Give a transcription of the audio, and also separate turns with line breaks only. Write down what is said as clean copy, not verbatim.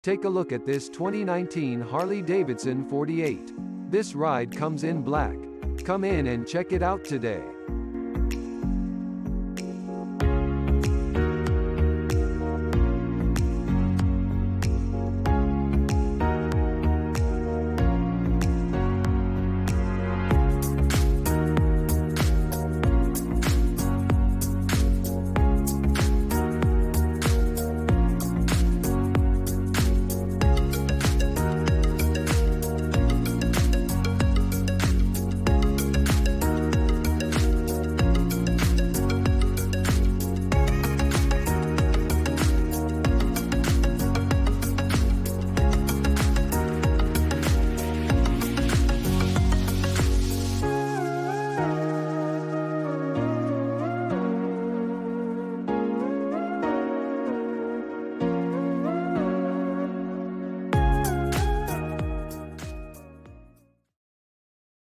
Take a look at this 2019 Harley-Davidson 48. This ride comes in black. Come in and check it out today.